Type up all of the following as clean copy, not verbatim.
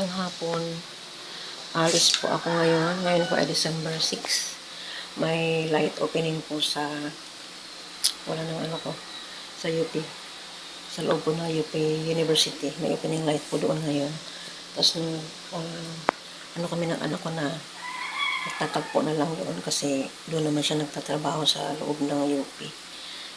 Magandang hapon. Alis po ako ngayon. Ngayon po ay December 6. May light opening po sa sa UP. Sa loob po ng UP University. May opening light po doon ngayon. Tapos kami ng anak ko na nagtatagpo na lang doon kasi doon naman siya nagtatrabaho sa loob ng UP.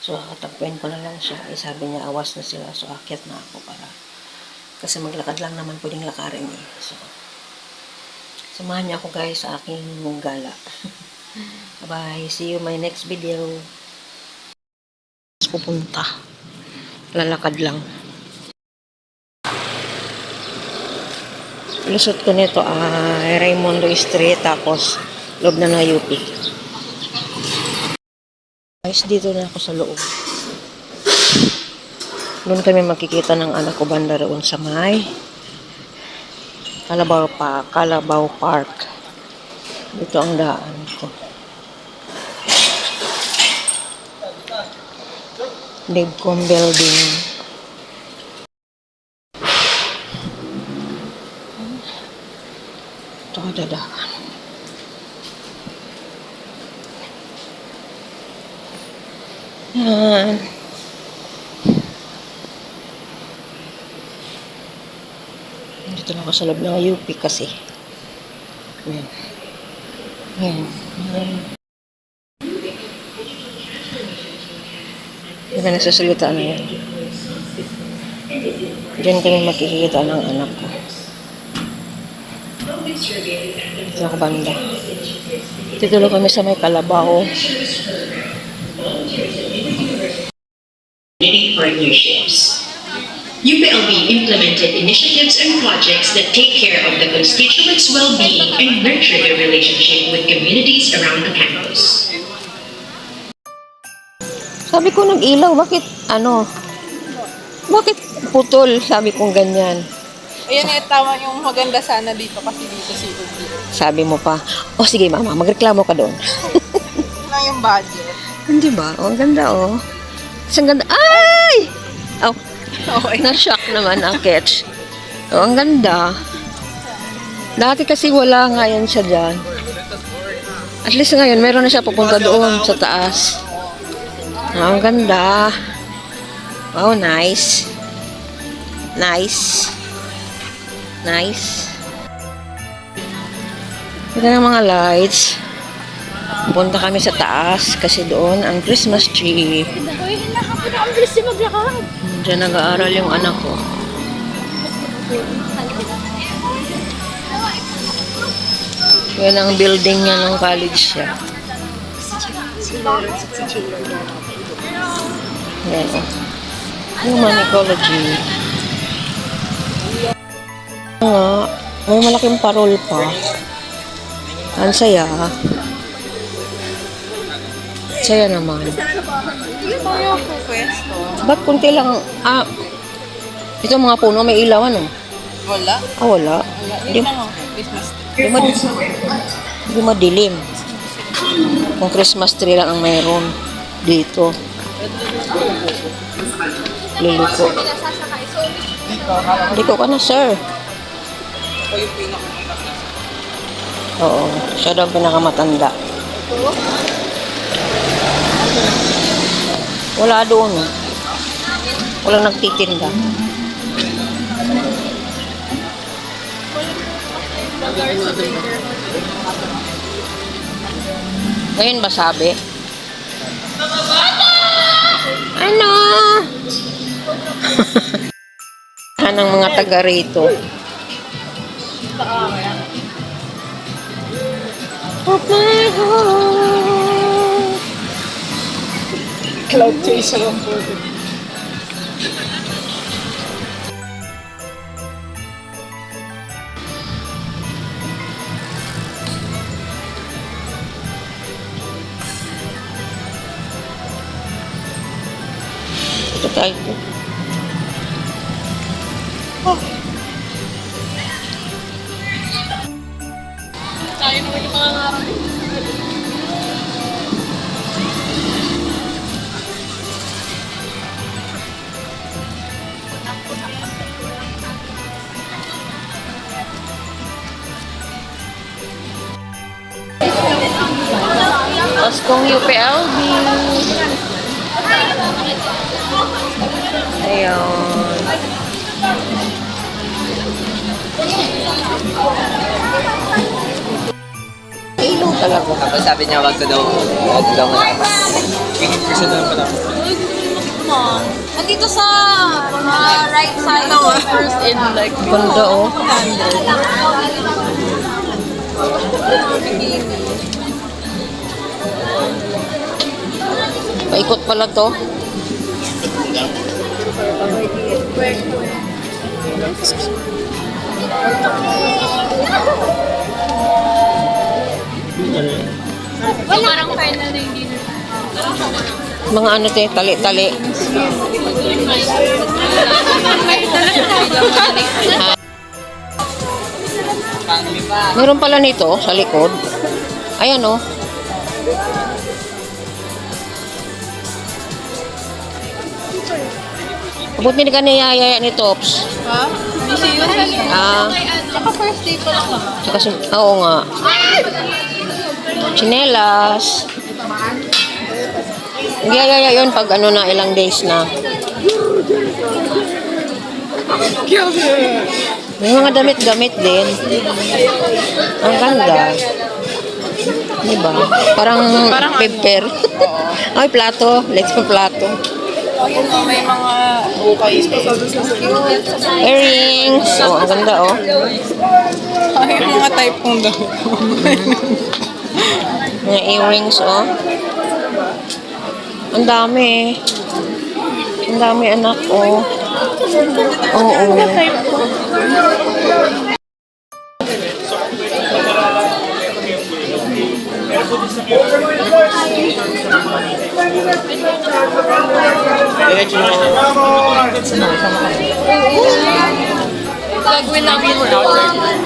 So, kakatagpuin ko na lang siya. Sabi niya, awas na sila. So, akyat na ako para kasi maglakad lang naman pwedeng lakarin eh. So, samahan niyo ako guys sa aking gala. Bye. See you my next video. Pupunta. Lalakad lang. Lusot ko nito ay Raymundo Street tapos loob na ng UP. Guys, dito na ako sa loob. Doon kami makikita ng anak ko banda roon sa may Calabao Park. Dito ang daan ko. Devcom Building. Ito ang dadaan. Yan. Dito na ako sa loob ng UP kasi. Ayan. Ayan. Hindi ka nagsasalita na yan. Diyan kami makikita ng anak ko. Dito ako banda. Dito lang kami sa may Calabao. Partnerships. UPLB implemented initiatives and projects that take care of the constituents' well-being and nurture their relationship with communities around the campus. Sabi ko nag-ilaw, bakit putol? Sabi kong ganyan. Ayan tama yung maganda sana dito kasi dito si Ubi. Sabi mo pa, sige mama, magreklamo ka doon. Na yung budget. Hindi ba? Ang ganda Ang ganda. Ay! Okay. Na-shock naman ang catch. Ang ganda. Dati kasi wala nga yan siya dyan. At least ngayon, meron na siya pupunta doon sa taas. Ang ganda. Wow, nice. Nice. Nice. Ganda ng mga lights. Punta kami sa taas kasi doon ang Christmas tree. Diyan nag-aaral yung anak ko. Yan ang building niya ng college siya. Yan Human ecology. May malaking parol pa. Ang saya. Saya naman. Yung pwesto. Ba't kunti lang? Ito mga puno, may ilaw Wala. Wala. Hindi na Christmas tree. Hindi madilim. Kung Christmas tree lang ang mayroon dito. Liliko. Liko ka na, sir. Oo, siya daw pinakamatanda. Wala doon. Walang nagtitinda. Ngayon ba sabi? Ano? Anong mga taga rito? Cloud chaser ang po. Ito tayo. Tayo naman yung mga ngarap. Paskong UPLB. Ayun. Ilong talaga. Tapos sabi niya, wag daw malakas. Kasi doon pala. Nandito sa right side. First in like, Ganda oh. Paikot pala to. Parang final na yung dinner. Mga ano te, tali-tali. Meron pala nito sa likod. Ayan oh. Abot ni ka niyayaya ni Tops. ha? Busy yun. Ah, Saka first day pa lang. tsaka oo nga. Chinelas. Niyayaya yun pag ano na, ilang days na. May mga damit-damit din. Ang ganda. Diba? Parang paper. Ay, plato. Let's go plato. Ayun o, may mga ukay. Earrings. Oh, ang ganda oh. Ay, mga type kong daw. Mga earrings oh. Ang dami. Ang dami anak oh. Oo. Gagawin namin mo outside.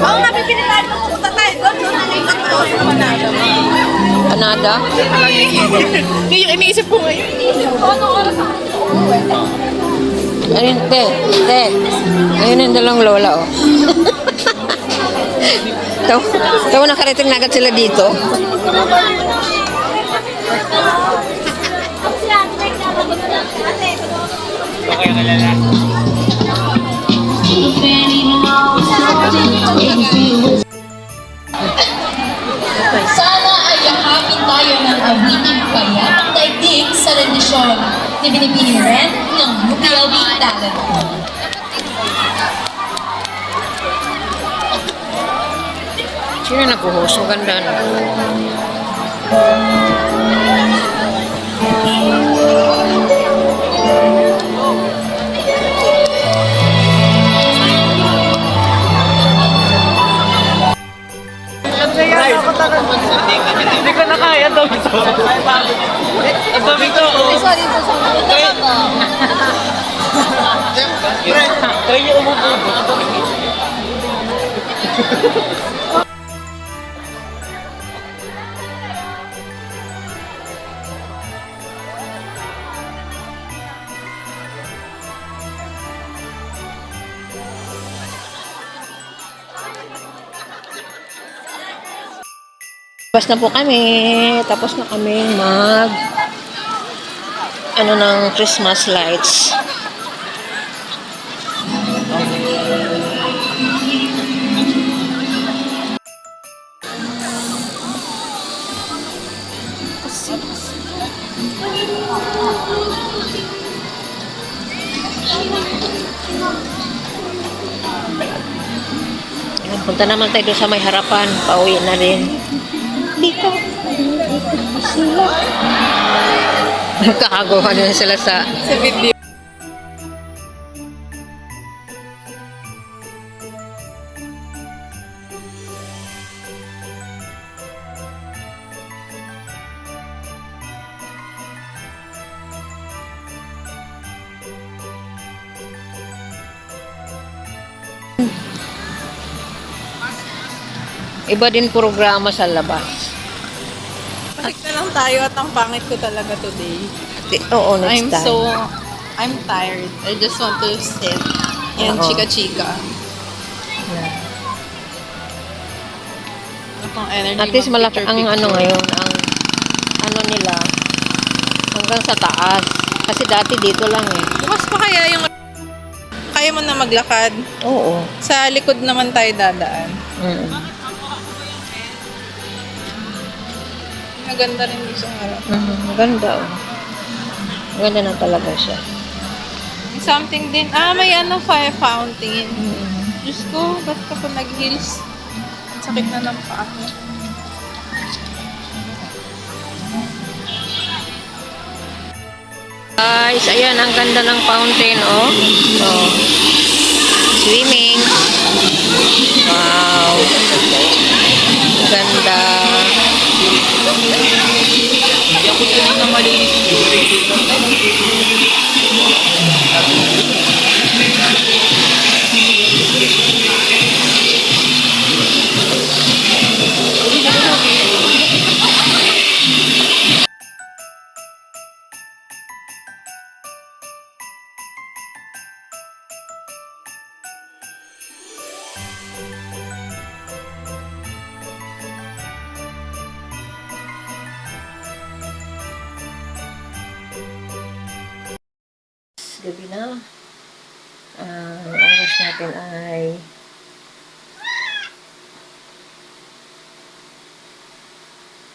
Oo nga, pipilitan mo pupunta tayo doon. Doon na yung Panada. Hindi yung iniisip ko ngayon. Ayun, te. Ayun yung dalawang lola oh. Tawa nakarating na agad sila dito. Okay, kalala. Sana ay yakapin tayo ng awiting payapang daigdig sa rendisyon ni Binibini Ren ng UPLB Talent. Sino nag-host? Ang ganda no? Hindi ko na kaya daw ito. Ang dami ko. Try niyo umupo. Tapos na po kami. Tapos na kami ng Christmas lights. Ayan, punta naman tayo doon sa may harapan. Pauwi na rin. Dito. Sila. Kakagawa na sila sa Sa video. iba din programa sa labas. Balik na lang tayo at ang pangit ko talaga today. Oo, next time. I'm tired. I just want to sit and Oo. chika-chika. Yeah. Akong energy At least malaki ang ano mag-picture-picture. ngayon, ang ano nila, hanggang sa taas. Kasi dati dito lang eh. Bukas pa kaya yung... Kaya mo na maglakad. Oo. Sa likod naman tayo dadaan. Mm. Maganda rin dito sa harap. Maganda oh. Maganda na talaga siya. Something din. May ano, fire fountain. Mm. Diyos ko, ba't ka pa nag-heels? Ang sakit na ng paa ko. Guys, ayan, ang ganda ng fountain, oh. Oh. Swimming. Wow. Ang ganda. Hindi ako tunay na malinis yun. Gabi na. Ang oras natin ay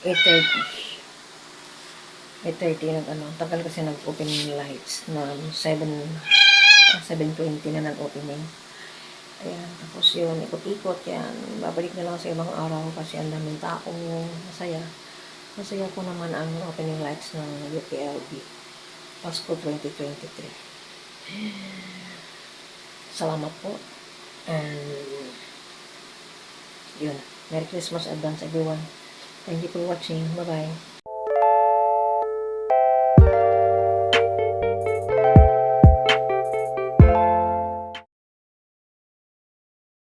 8:30 nag ano. Tagal kasi nag-open lights na 7:20 na nag-opening. Ayan, tapos yun, ikot-ikot yan. Babalik na lang sa ibang araw kasi ang daming taong masaya. Masaya ko naman ang opening lights ng UPLB. Pasko 2023. Salamat po. And yun. Merry Christmas advance everyone. Thank you for watching. Bye-bye.